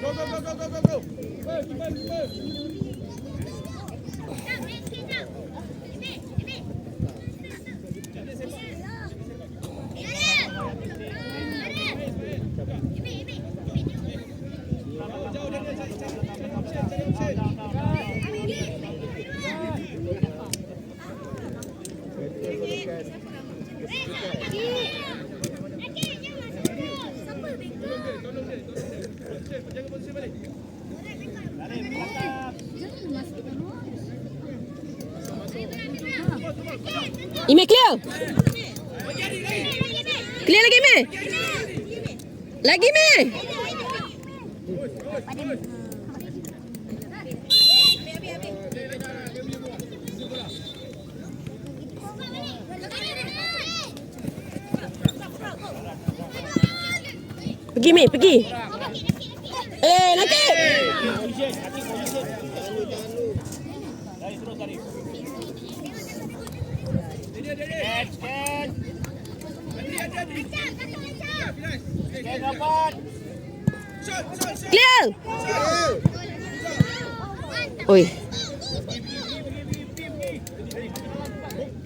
Go, go, go, go, go, go, go. Ime clear. Clear lagi Ime. Lagi Ime. Pergi Ime, pergi. Nanti. Clear. Oi.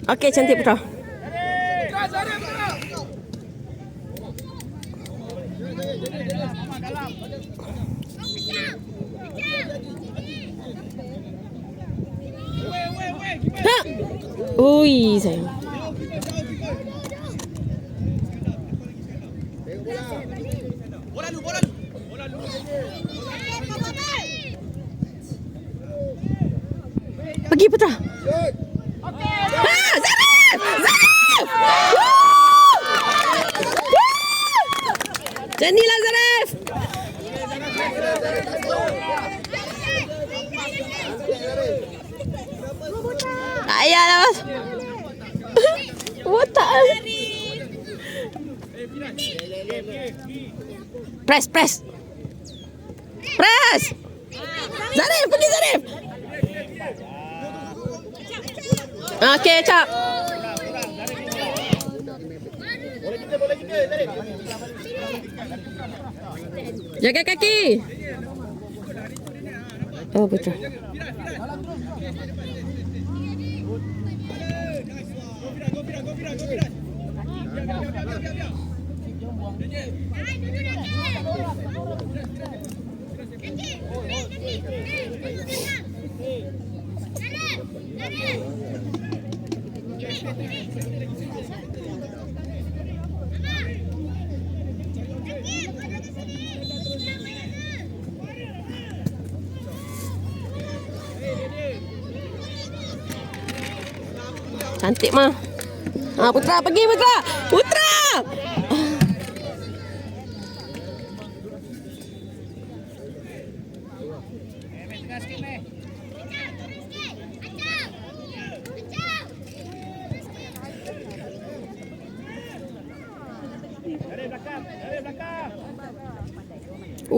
Okey, cantik Putra. Ha. Ui, sayang. Pergi Putra. Ha, Zarif! Zarif! Jadilah Zarif. Ayahlah Mas. Botak. Press, press. Press. Zarif, pergi Zarif. Okey, cap. Jaga kaki. Oh, Putra. Cantik mah. Putra, pergi Putra. Putra.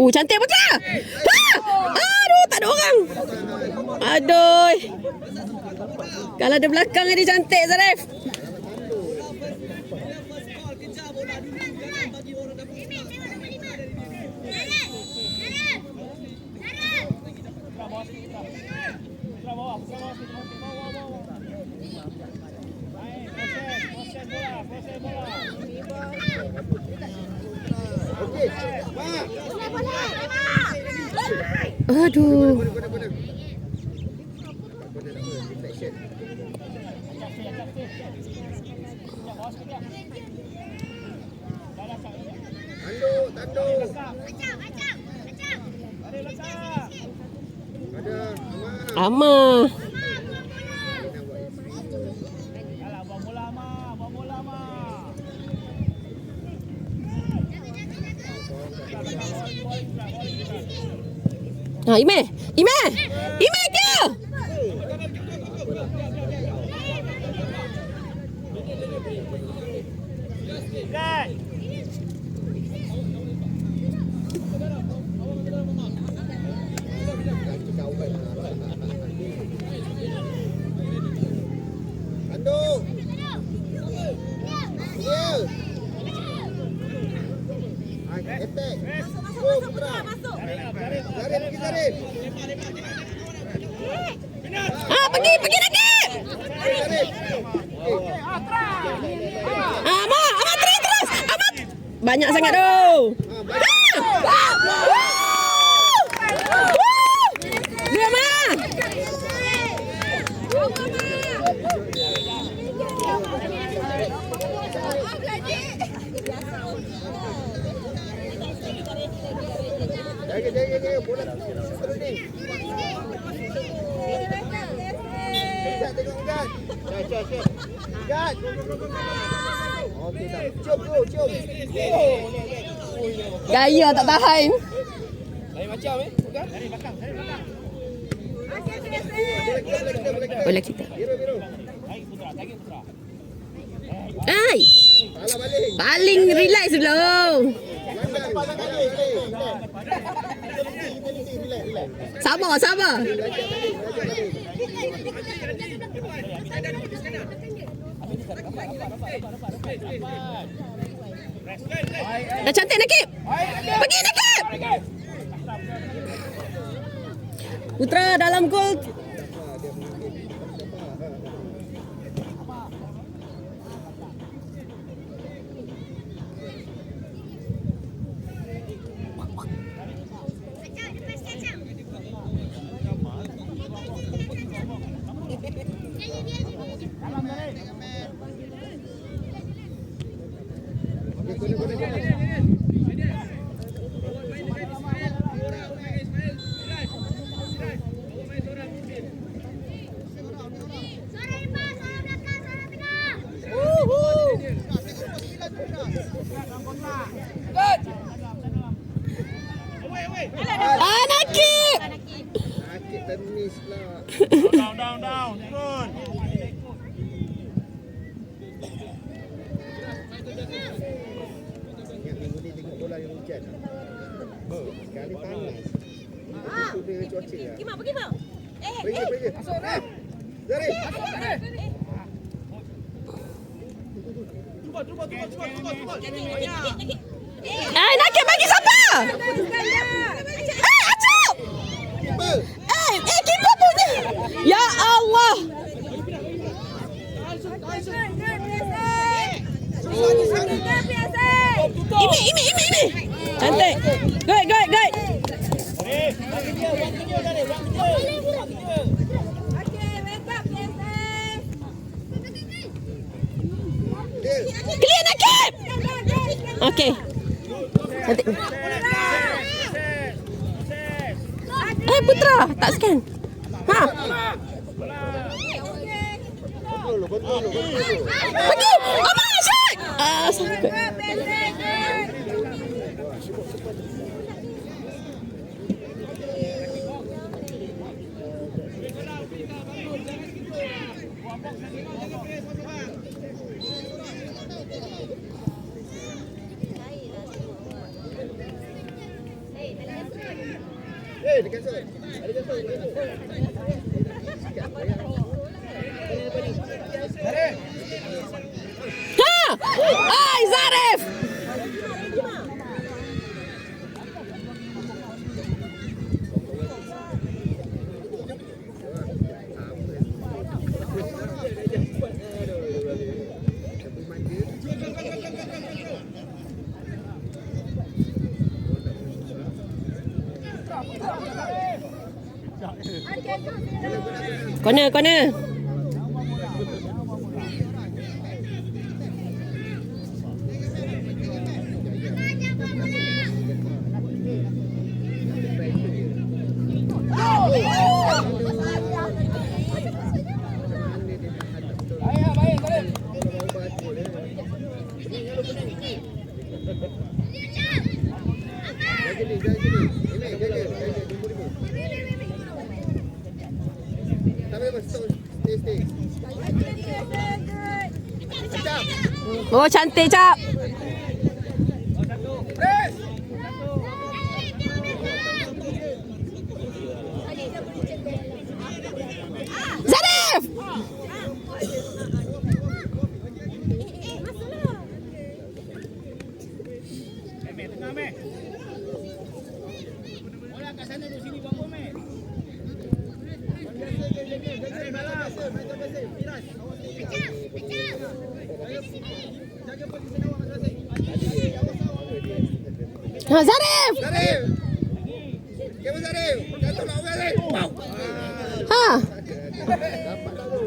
Cantik Putra. Ha! Aduh, tak ada orang. Aduh. Kalau ada belakang dia cantik Zarif. Aduh. Tanduk. Ama. Ime. Ime. Ime ke? Tanduk. Attack. Go Putra. Zarif, Zarif. Pergi Nakib. Zarif. Amat terus. Amat. Banyak sangat tu. Dua mana? Jaga. Bola terus ni. Gat tengok Gat. Gat. Okey dah. Cium. Gaya tak tahan. Lain macam bukan? Dari belakang. Boleh kita. Biru. Ai. Salah balik. Paling relax dulu. Sabar. Dah cantik Nakib. Pergi Nakib. Putra dalam gol. Nakib. Nakib tenis lah. Down. Turun. Ingat minggu ni tengok bola yang hujan. Sekali panas. Itu dia cuaca lah. Pergi mau. Pergi. Zarif. Nakib bagi siapa? Acuk. Keeper. Keeper punya. Ya Allah. Ini. Cantik. Good. Clear Nakib. Okey. Cantik. Putra, tak scan. Kontrol. Pergi. Abang Asyik. Sakit. Dia cancel. Ada cancel. Ai Zarif. Corner. Oh, cantik, Cap. Zarif! Bola kat sana dulu Ha, Zarif. Zarif. Kau Zarif. Kau tolak orang Zarif. Wow. Ha. Dapat tak tu?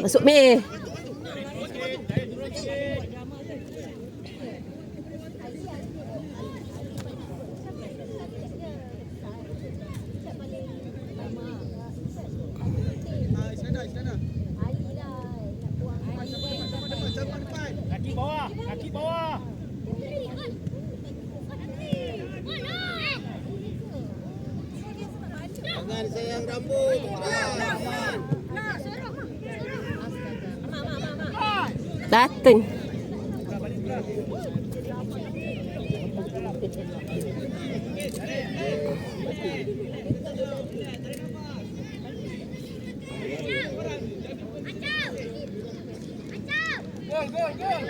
Masuk meh. Kaki bawah, kaki bawah. Jangan sayang rambut. Datang. Gol, gol, gol.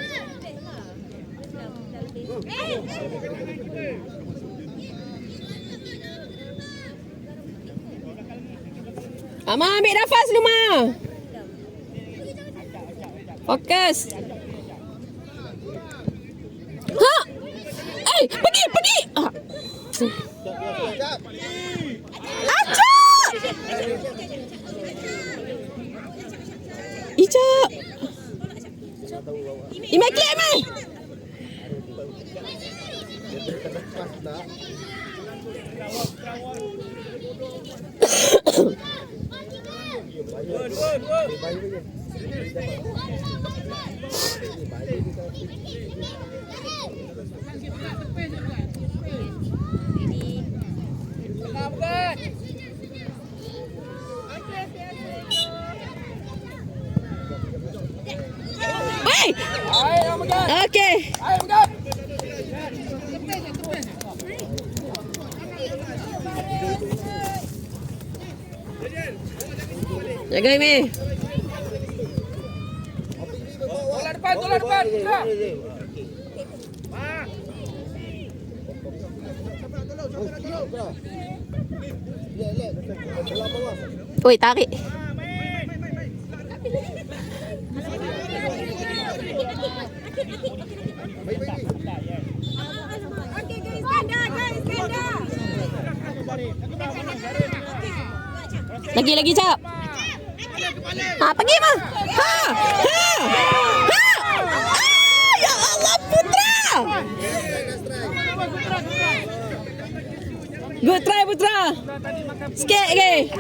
Ama ambil nafas dulu, Ma. Fokus. Ha! Eh, pergi, pergi. Ah. Acak! Ijak. Immaculate, Ma. Hey! Okay. Jaga ini. Bola depan, bola depan. Oi, tarik. Lagi jap. Ha, pergi mah. Ha. Ha. Ha. Ah, ya Allah, Putra. Good try, Putra. Sikit lagi.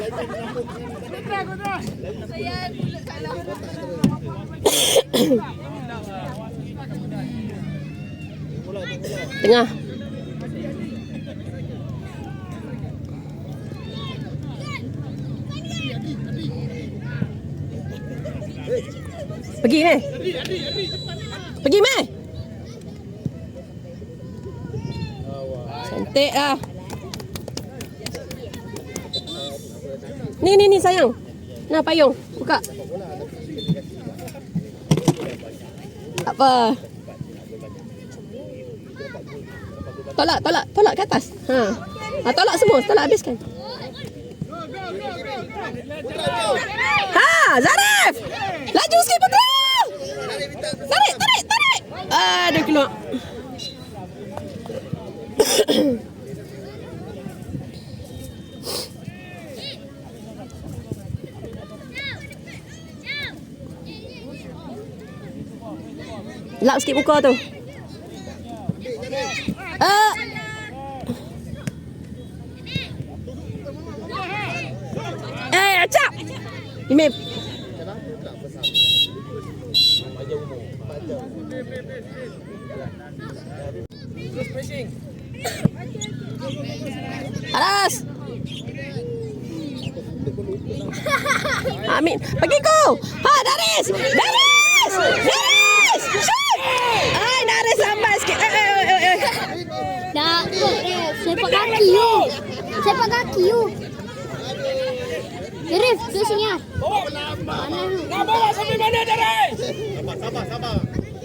Tengah. Pergi meh. Pergi meh. Cantik ah. Ni sayang. Nah payung, buka. Tak apa. Tolak ke atas. Ha, tolak semua, tolak habiskan. Ha, Zarif. Laju sikit Putra. Tarik. Aduh keluar. Lap sikit muka tu. Acak. Ini Terus pressing. Aras. Amin. Pergi ko. Ha, Daris. Daris. Daris. Shoot. Ay, Daris sampai sikit. Dah, sepak kaki you. Sepak kaki you. Rif, tu sini ah. Mana tu? Nak bawa sampai mana Daris? Sabar.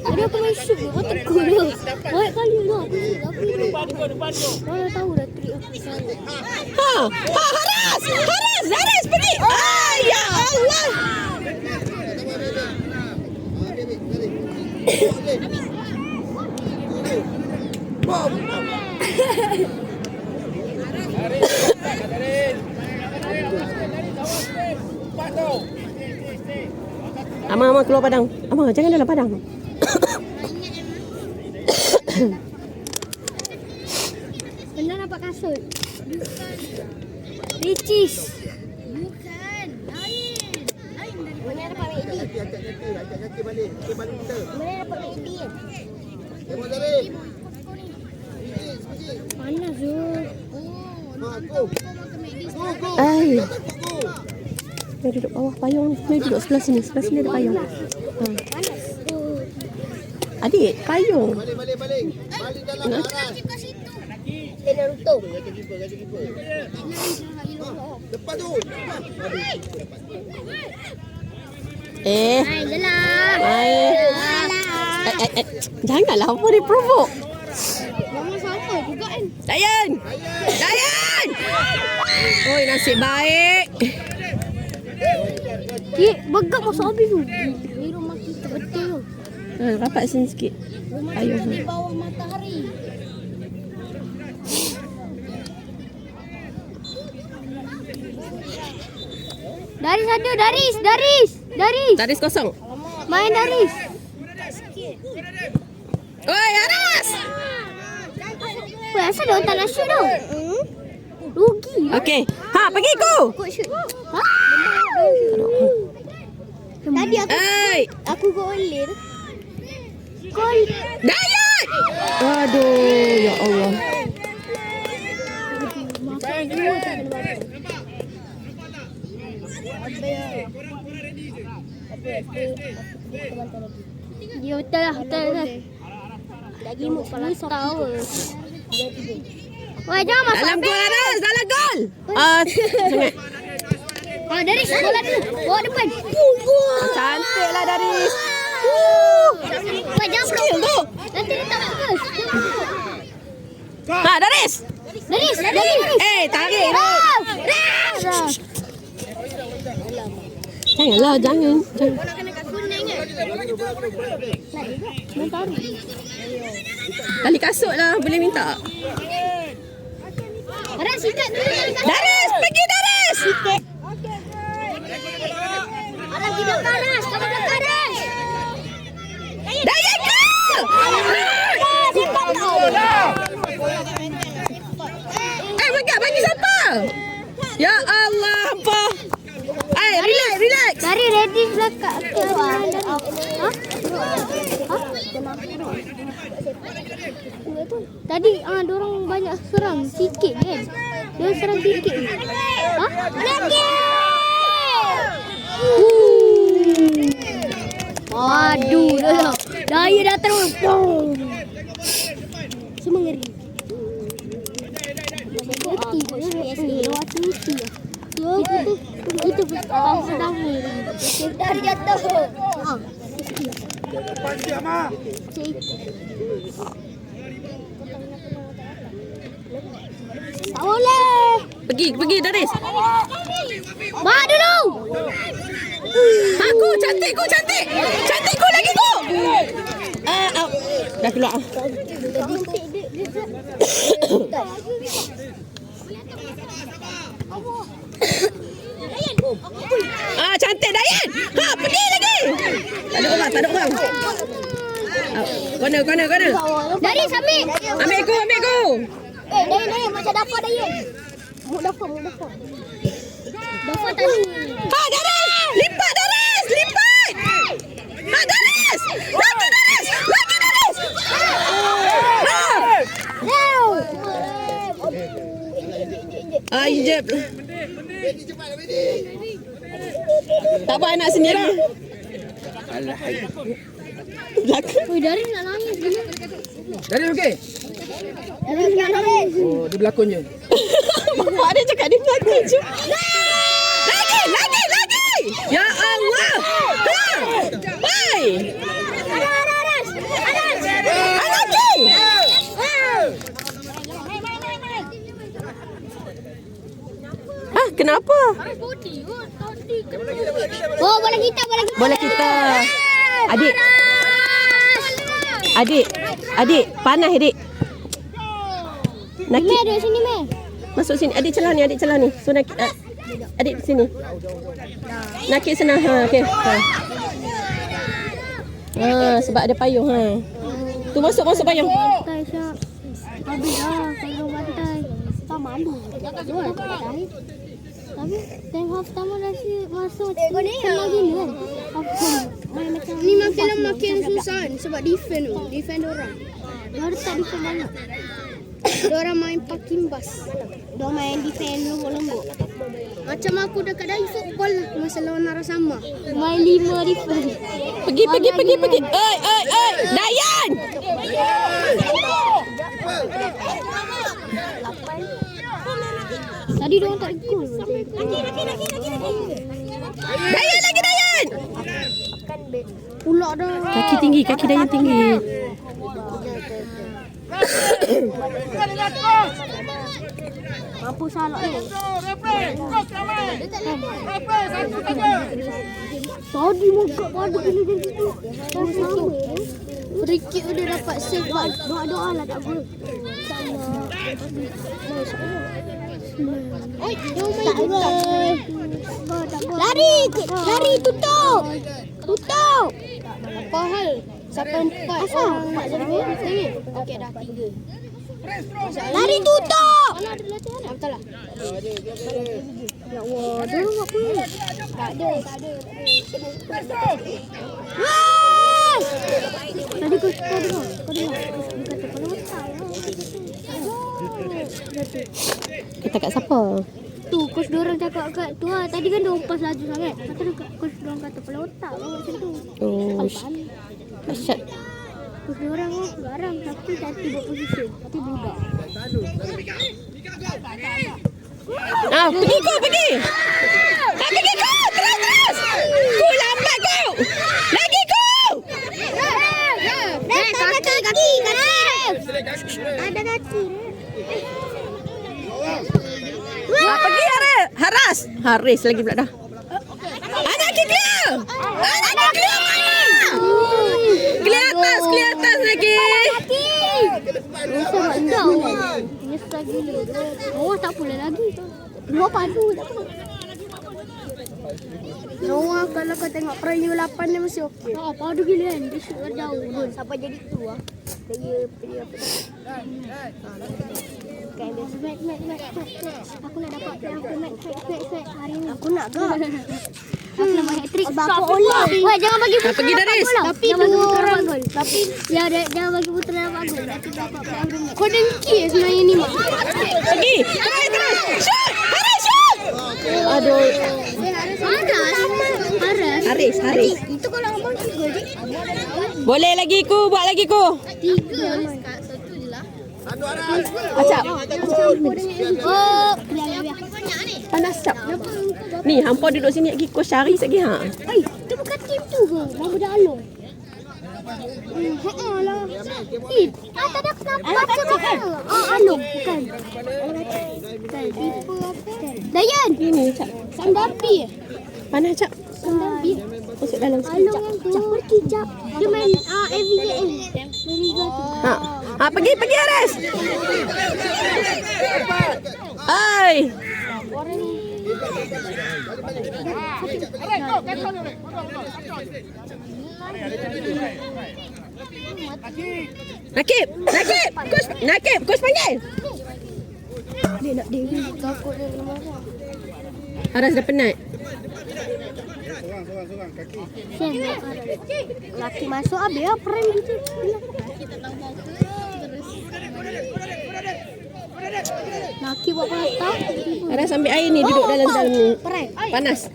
Ada aku main shoot tu, kau tegur dia. Banyak kali lah. Depan tu. Mana tahu dah trik aku sana. Ha, Haras. Haras, Daris pergi. Ay, ya Allah. Amang keluar padang. Amang jangan dalam padang. Benar nampak kasut. Ricis. Bukan. Lain dari mana dapat Medi? Angkat kaki balik. Kita balik kita. Mana dapat Medi? Tengok Daris. Mana Zul? Go. Ay. Go. Dia duduk bawah payung ni. Dia duduk sebelah sini. Sebelah sini ada payung. Ha. Panas. Adik, payung. Balik. Balik dalam Aras. Kena rutuk. Gaji keeper. Lepas tu. Hai, dalam. Hai. Janganlah apa dia provoke. Mama sama juga kan? Dayan. Oi, nasib baik. Begak masuk habis tu. Ni rumah kita betul. Rapat sini sikit. Rumah Ayuh. kita di bawah matahari. Daris ada, Daris. Daris kosong. Main Daris. Oi, Aras. Weh, asal dia orang tak nak shoot tu? Rugi. Okey. Ha, pergi ku. Kau shoot. Ha? Tadi aku golin. Gol. Dayan. Aduh, ya Allah. Ya betul lah. Lagi mu kepala tahu. Wah, jangan masuk. Dalam gol Aras, dalam gol. Sangat. Daris, bola dulu. Bawa depan. Cantiklah Daris. Wah, jangan Skill tu. Nanti dia tak fokus. Ha, Daris. Daris. Tarik. Ram. Janganlah, jangan. Bola kena kat kuning kan? Tali kasut lah, boleh minta. Aras, sikat dulu. Daris, pergi Daris. Aras, di belakang Aras. Kau belakang Aras. Dayan ke? Bagi siapa? Ya Allah, apa? Relax. Dari ready belakang. Tadi diorang banyak serang sikit kan? Dia serang sikit. Aduh, dah. Daya dah terus. Semua ngeri. Itu sedang ni. Dari jatuh. Tak boleh. Pergi Daris. Mak dulu. Aku cantik. Cantikku lagi ku. Dah keluar. Cantik Dayan. Ha, pergi lagi. Tak ada orang. Kona. Dari sambil. Ambil ku. Dayan macam dapat Dayan. Mu dapat. Dapat tadi. Ha, Daris. Lipat Daris. Ha, Daris. Lagi Daris. Ha. Jeb. Tak apa anak sendiri. Belakang. Oi, dari nak nangis gila. Dari okey. Dari nak nangis. Oh, dia berlakon je. Bapak dia cakap dia belakang je. Lagi. Ya Allah. Hai. Aras. Lagi. Kenapa? Oh, bola kita. Bola kita. Adik, panas adik. Mei ada sini, Mei. Masuk sini. Adik celah ni. So nak adik sini. Nakik sana. Okey. Sebab ada payung Tu masuk payung. Pantai Syak. Habis dah pegang pantai. Tak malu. Jual pantai. Tapi time half pertama dah masuk sama gila kan. Main macam ni makin susah sebab defend orang. Dia tak defend banyak. Diorang main parking bus. Diorang main defend lembut-lembut. Macam aku dekat dari football masa lawan Narasama. Main 5 defend. Pergi. Dayan! Tadi diorang tak ikut. Dayan! Pulak dah. Kaki Dayan tinggi. Mampu salah ni. Tadi muka pada gila macam tu. Free kick dia dapat save ball. Doa-doa lah tak gol. Lari tutup. Apa hal? Sampai 4 orang nak jadi. Okey dah 3. Lari tutup. Mana ada latihan? Betul lah. Ya Allah, dia buat apa? Tak ada. Wah! Tadi kau dengar. Dia kata kalau otak Kita kat siapa? tu coach diorang cakap kat tu lah. Tadi kan diorang pas laju sangat. Lepas tu coach diorang kata kepala otak lah macam tu. Dahsyat. Coach diorang garang tapi tak buat position. Tapi budak. Pergi kau. Pergi kau. Terus. Kau lambat kau. Lagi kau. Kaki. Ada kaki. Pergi Haris lagi pula dah. Anak clear. Clear atas lagi. Rasa tak nyesal gila. Noah tak boleh lagi. Noah padu tak apa. Noah kalau kau tengok Preview 8 dia masih okey. Padu gila kan. Dia shoot jauh pun. Sampai jadi tu lah. Dia apa. Okay, Mac. Aku nak dapat Mac. Hari ni. Aku nak ke? Aku nak main hat-trick. Bapak Ola. Weh, jangan bagi putra. Pergi Daris. Tapi dua orang gol. Tapi ya jangan bagi putra dapat gol. Nanti dapat power. Kau dengki sebenarnya ni mak. Pergi. Terus. Shoot. Haris shoot. Aduh. Haris. Itu kalau abang 3 je. Boleh lagi ku. Buat lagi ku. 3. Satu je lah. Acap. Oh, biar. Panas cap. Ni hampa duduk sini lagi kau cari lagi Itu bukan tim tu ke? Mama dah alung. Lah. Tak ada kenapa macam alung bukan. Tipe apa? Dayan. Ini cap. Sandapi. Panas cap. Sandapi. Masuk dalam sini Alung cap. yang tu. Pergi cap. Dia main AVJM. Meriga tu. Pergi Haris. Hai. Nakib, kos panggil. Dia nak Dewi takut dia marah. Haras dah penat. Sorang kaki. Laki masuk habis lah prank gitu. Laki buat patah. Aras ambil air ni, duduk dalam ni. Perai. Panas.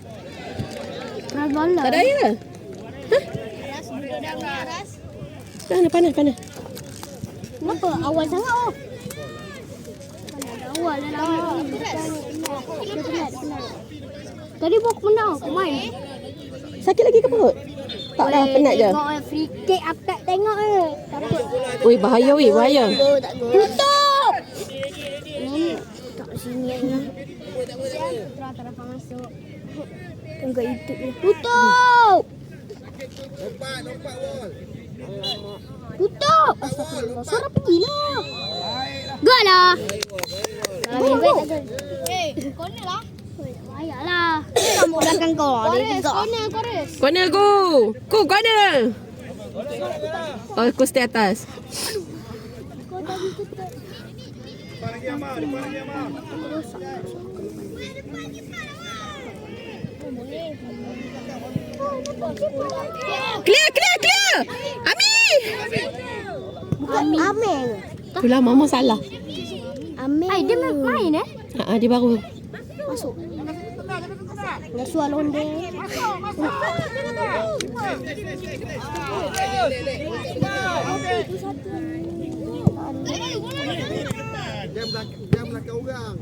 Perai bola. Tak ada air ke? Panas. Kenapa? Awal sangat oh. Awal dah lama. Dia penat. Tadi buat menang aku main. Sakit lagi ke perut? Tak dah, penat je. Tengok free kick aku tak tengok takut. Oi, bahaya. Tutup. Ni tak sini ni. Terang masuk. Tengok YouTube ni. Tutup. Lompat wall. Tutup. Astagfirullah. Suara pergi lah. Gol lah. Corner lah. Payahlah. Kamu belakang kau. Corner go. Corner. Oh, aku stay atas. Clear. Ami. Itulah mama salah. Ami. Dia main Dia baru. masuk. Nasuah londe. Dia belakang orang.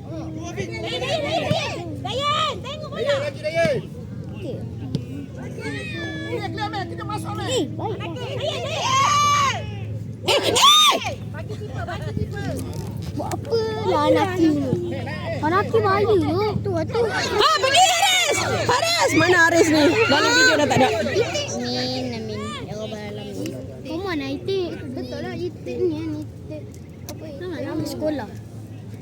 Dayan, tengok bola. Dayan. Kita masuk ni. Baik. Dayan. Buat apa lah Anaki ni? Anaki bahaya tu. Pergi Haris. Mana Haris ni? Dalam video dah tak ada. Amin. Ya Rabbal alamin. Kamu mana itik? Betul lah itik ni. Apa itu? Nama sekolah.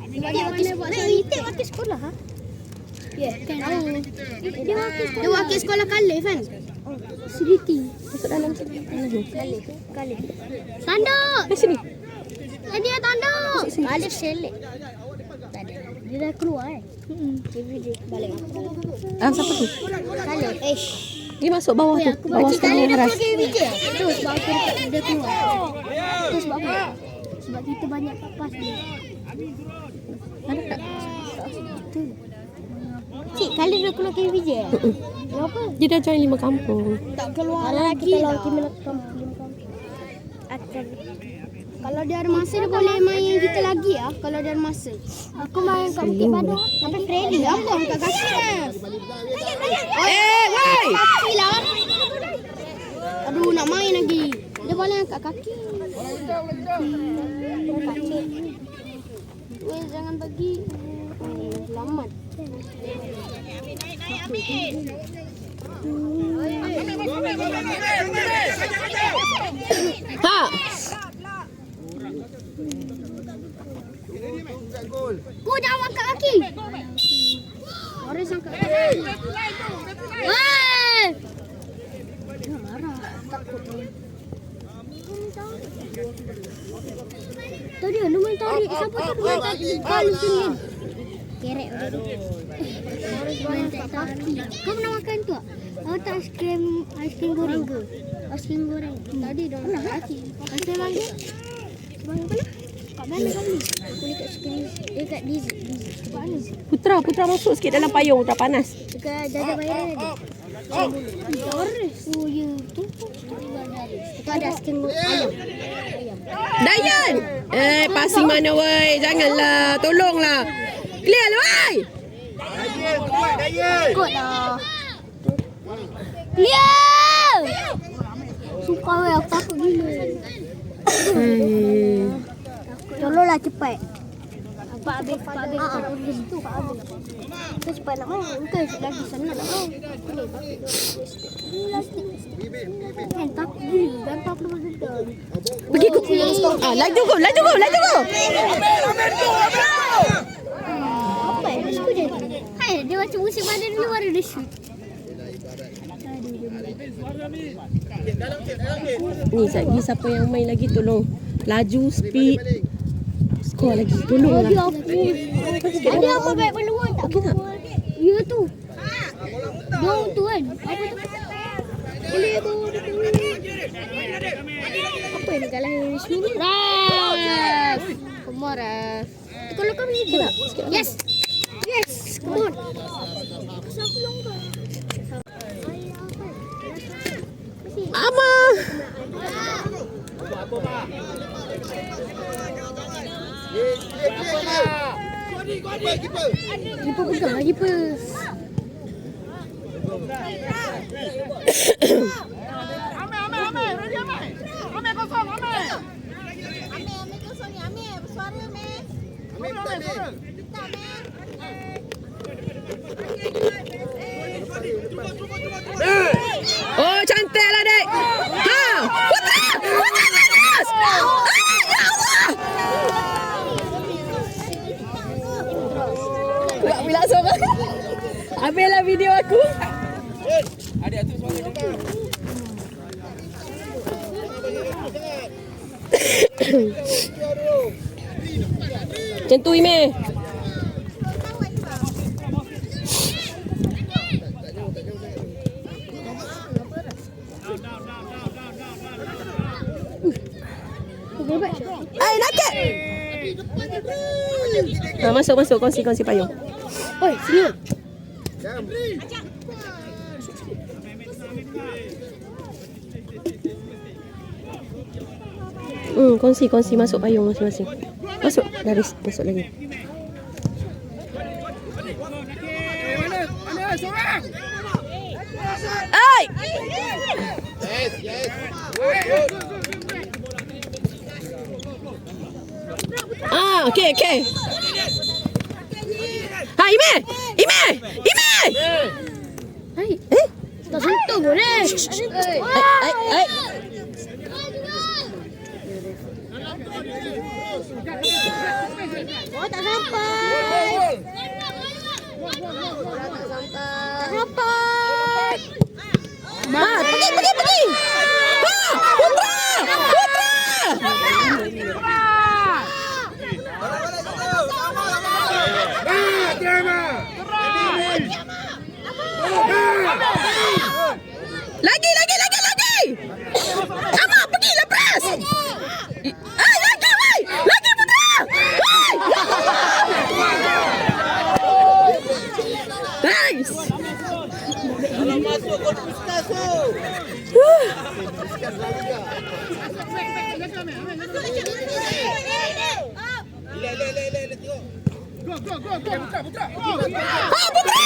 Itik wakil sekolah ha? Ya, kan tahu. Dia wakil sekolah Khalif kan? Siriti. Masuk dalam sini. Khalif. Tanduk. Di sini. Tadi dia tanduk. Khalif selek. Tak ada. Dia dah keluar DVD balik. Siapa tu? Khalif. Dia masuk bawah tu. Bawah Khalif sekolah dah Haras. keluar DVD. Tu sebab aku dia keluar. Tu sebab apa? Sebab kita banyak papas ni. Ada tak? Cik, Khalif dah keluar DVD. Kenapa? Dia dah join 5 kampung. Tak keluar lagi lah. Akan. Kalau dia ada masa dia boleh main kita lagi ah. Kalau dia ada masa. Aku main kat Bukit Badak. Sampai Freddy apa angkat kaki dah. Woi! Kaki lah. Aduh nak main lagi. Dia boleh angkat kaki. Weh jangan bagi. Selamat. Ha. Kau jangan angkat kaki. Orang angkat kaki. Weh. Dia marah. Takut. Tadi dia main tarik. Siapa tu main tarik? Kalau sini. Kerek tu. Harus main tarik. Kau nak makan tu? Tak aiskrim goreng ke? Aiskrim goreng. Tadi dah makan kaki. Aiskrim mangga? Semangga mana? Kat mana kami? Aku dekat skrin. Dekat Dizi. Kat mana? Putra masuk sikit dalam payung. Dah panas. Dekat Jaja Bayaran ada. Oh ya. Tu ada aiskrim ayam. Dayan! Passing mana woi? Janganlah. Tolonglah. Clear lah woi! Dayan. Ikut lah. Clear! Sumpah weh aku takut gila. Tolonglah cepat. Pak habis. Tu Pak habis. Kita cepat nak main. Bukan lagi senang nak main. Plastik. Kan takut gila. Dan tak perlu sedar. Pergi ke laju go. Apa yang dia jadi? Hai, dia macam usik badan dulu baru dia shoot. Ni lagi siapa yang main lagi tolong. Laju, speed. Skor lagi. Tolonglah. Ada apa baik peluang tak? Okey tak? Ya tu. Gol tu kan. Apa tu? Boleh tu. Apa yang kalah Raf? More. Kalau kau ni dia. Yes. Yes. Come on. Ama. Keeper. Kiper pegang lagi kiper. Oh, cantik lah, dek. Ha! Putra! Putra terus! Ya Allah! Tak bila seorang. Habislah video aku. Adik tu suara juga. Macam tu, Ime. Naked. Masuk. Kongsi payung. Oi, sini. Kongsi masuk payung masing-masing. Masuk lagi. Mana seorang? Ai! Yes. Okey. Ha, Ime. Hai. Tak sentuh boleh. Ai. Oh, tak sampai. Tak sampai. Pergi. Ha, Putra. Lagi. Ama, pergi lepas. Lagi Putra. Nice. Kalau masuk gol Puskas tu. Le tengok. Go. Putra.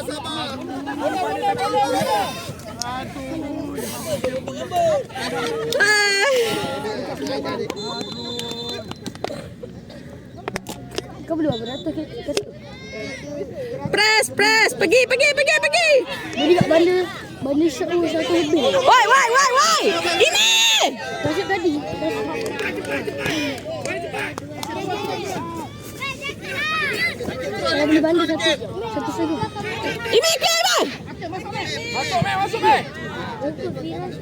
Sabar. Kau boleh buat beratus ke? Press. Pergi. Jadi kat banda shot tu 100 lebih. Woi. Ini. Masuk tadi. Saya boleh banda satu saja. Ini clear bang. Masuk, Meh. Untuk viral tu.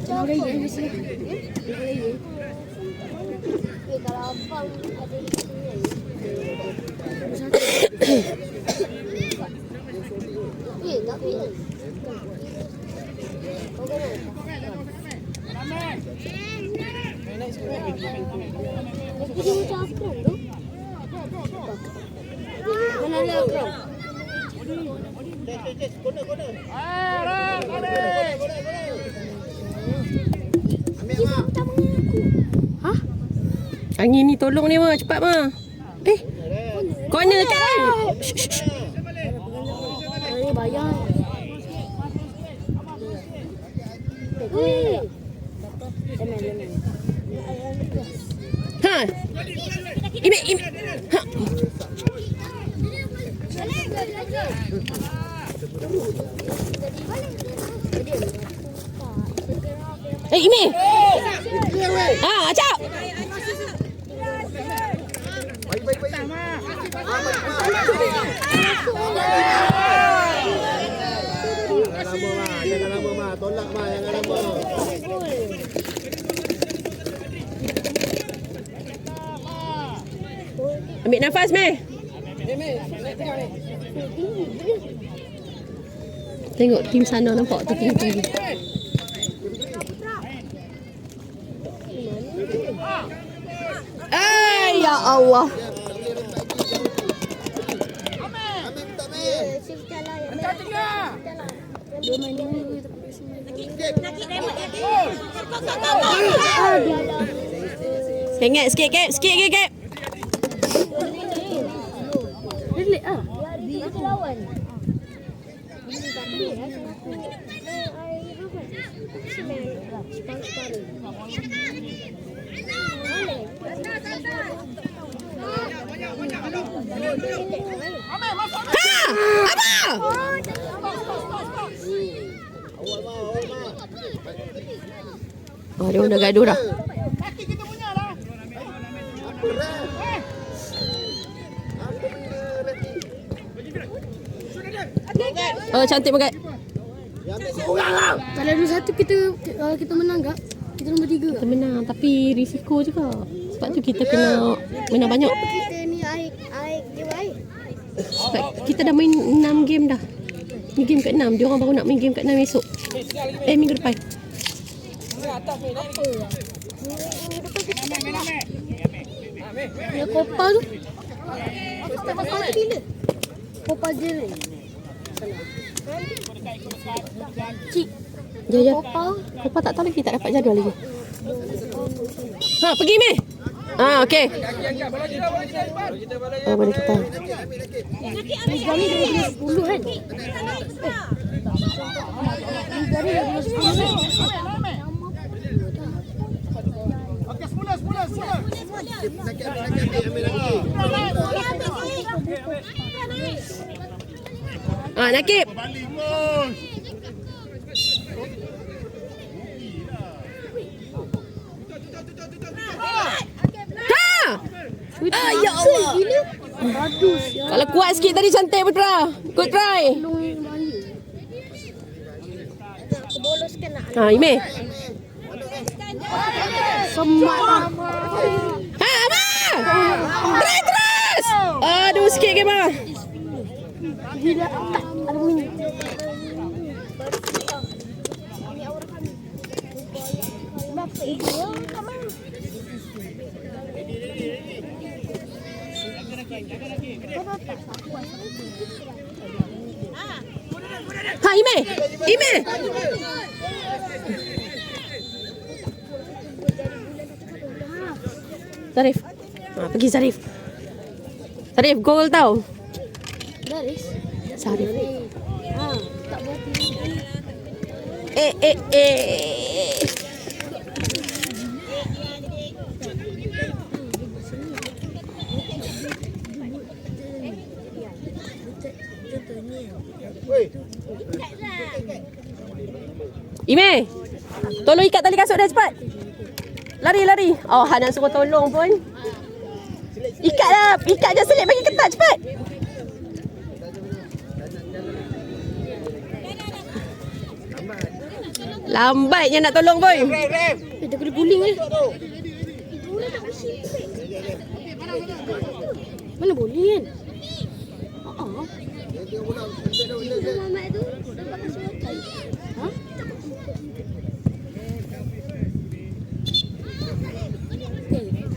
Jangan yang di sini. Kalau abang ada di sini. Tapi dia macam akram tu. Mana ada akram? Kona. Hah? Angin ni tolong ni mah, cepat mah. Corner kan? Ini bayar. Ha. Ime. Ha. Ime. Acap. Baik. Jangan lama mah. Tolak mah, jangan lama. Ambil nafas, Meh. Naik tengah ni. Tengok tim sana nampak tu tinggi-tinggi. Ya Allah. Hantar tengah. Dia main dulu. Kengek sikit, Kep. Sikit lagi, Kep. Relate ah. Dia lawan. Tak boleh lah Oh, dia dah gaduh dah. Kaki kita punya lah. Oh, cantik banget. Kalau ada satu kita menang tak? Kita nombor 3 Kita menang tapi risiko juga. Sebab tu kita kena menang banyak. Kita ni air game air. Sebab kita dah main 6 game dah. Ni game ke-6. Dia orang baru nak main game ke-6 esok. Minggu depan. Atas ni naik. Yang Copa tu. Copa tu bila? Copa je ni. Cik. Ya. Copa. Kopa tak tahu lagi, tak dapat jadual lagi. Ha, pergi Meh. Ah, okey. Bola kita balik. Oh, boleh kita. Liga ni 2010 kan? Liga ni 2010 kan? Okey, semula. Ah, Nakib. Ya Allah. Bagus ya. Kalau kuat sikit tadi cantik Putra. Good try. Keboloskan nak. Ha, Ime. Semak. Ha, Abang. Try terus. Aduh, sikit ke, Abang. Bila tak ada bunyi. Berapa itu? Ha, Ime. Zarif. Ha, pergi Zarif. Zarif, gol tau. Garis. Zarif. Ha, tak buat ini. Ime, tolong ikat tali kasut dia cepat. Lari. Oh, Han nak suruh tolong pun. Ikat je, selit bagi ketat cepat. Lambatnya nak tolong boy. Dia kena guling ni. Mana boleh kan? Mamat tu dah pakai suatan. Ha?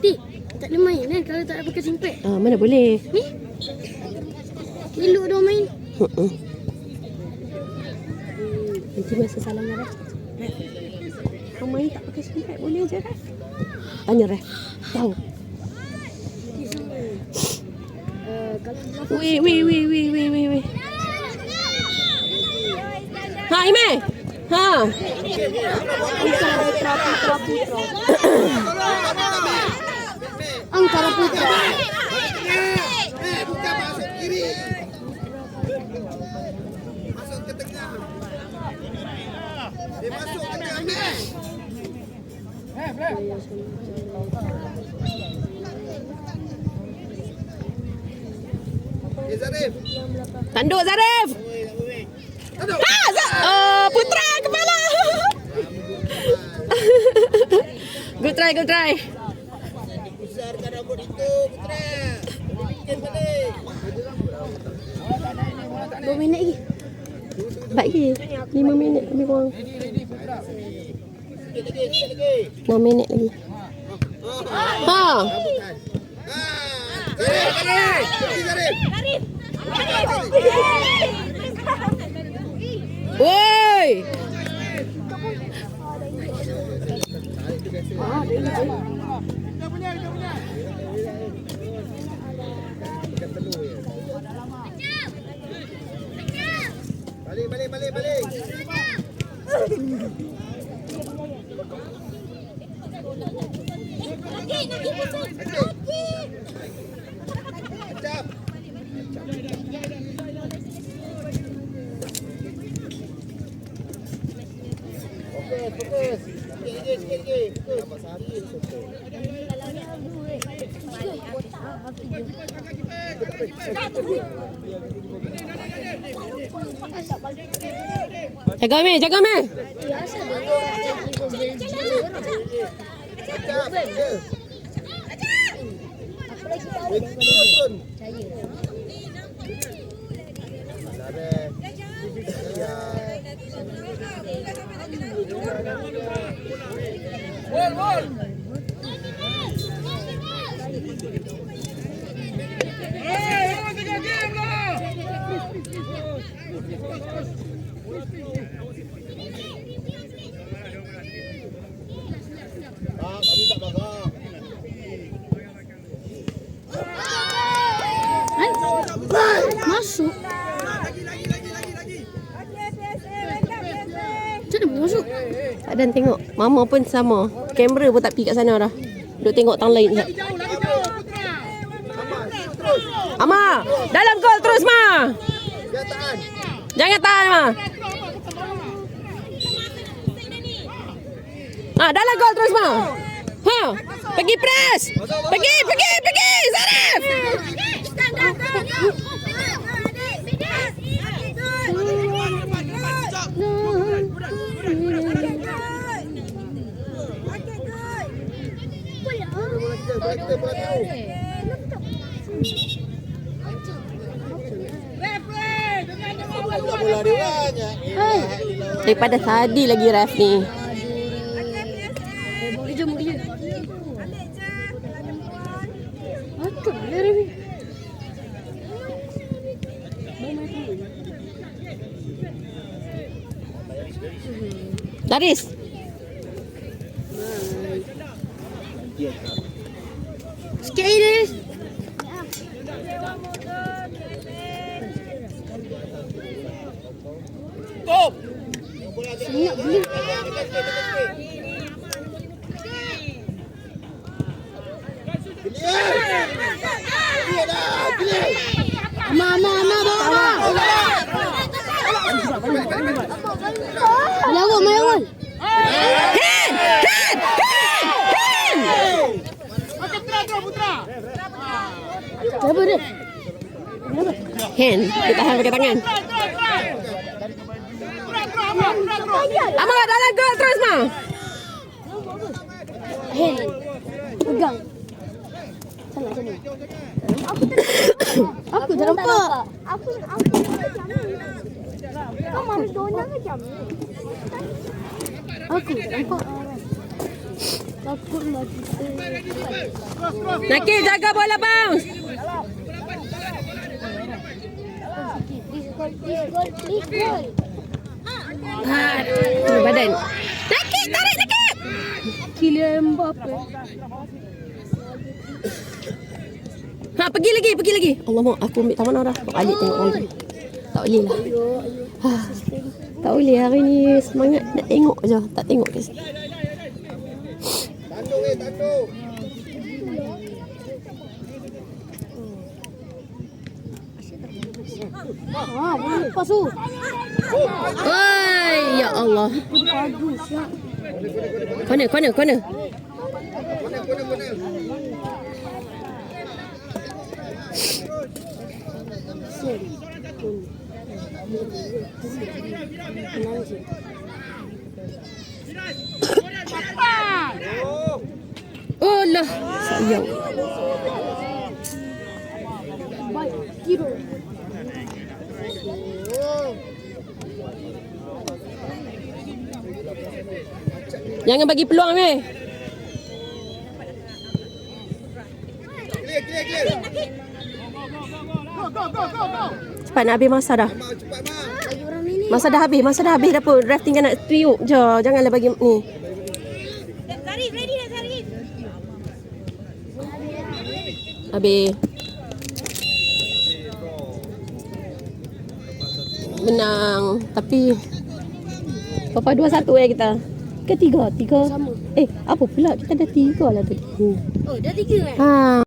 Tik, tak boleh main kan kalau tak pakai simpek. Ah, mana boleh. Ni? Elok dah main. Nanti masa salam dengan Ref. Kau main tak pakai simpek boleh je Ref. Tanya Ref. Tahu. Weh. Ha, Ime. Ha. Angkara Putra. Bukan masuk kiri. Masuk ke tengah. Dia masuk ke tengah ni. Zarif. Tanduk Zarif. Ha, Putra kepala. Good try. Besarkan rambut itu, Putra. 2 minit lagi. Baik lagi. 5 minit lebih kurang. 6 minit lagi. Ha. Woi. Kita punya. Balik. Acap. Fokus. Sikit lagi. Nampak sehari sokong. Jaga me. Acap. Turun. Bol. Tiga game lah. Kami tak bagak. Masuk. Macam mana masuk? Tak ada tengok. Mama pun sama. Kamera pun tak pergi kat sana dah. Duk tengok tang lain sekejap. Lagi jauh, Putra. Ama, dalam gol terus Ma. Dia tahan. Jangan tahan Ma. Dalam gol terus Ma. Ha, pergi press. Pergi. Zarif. Kita bola biru. Bola dia banyak. Daripada tadi lagi ref ni. Jom. Betul lah ni. Daris. Sikit lagi Daris. Stop. Senyap boleh. Ama bawa. Melawak. Hen. Okey, Putra. Kenapa dia? Hand. Dia tahan pakai tangan. Ama dalam gol terus Ma. Hen. Pegang. Sana sini. Aku tak nampak. Aku kau mahu donya macam ni. Aku tak nampak. Takut mati. Nakil jaga bola bounce. Please goal. Badan. Nakil tarik. Kylian Mbappe. Ha, pergi lagi. Alamak, aku ambil taman dah. Balik tengok orang tu. Tak boleh lah. Tak boleh hari ni semangat nak tengok je. Tak tengok ke sini. Tanduk. Boleh lepas tu. Oi, ya Allah. Bagus ya. Corner. Oh lah, sayang. Jangan bagi peluang Amir. Clear, clear, clear. Go, go, go, go, go. Cepat nak habis masa dah. Mak, cepat, Mak. Lagi orang ni. Masa dah habis dah pun. Ref tinggal nak tuyuk je. Janganlah bagi ni. Habis. Menang. Tapi Papa 2-1 kita. Ke 3? Sama. Apa pula? Kita dah 3 lah tadi. Oh, dah 3 kan? Ha.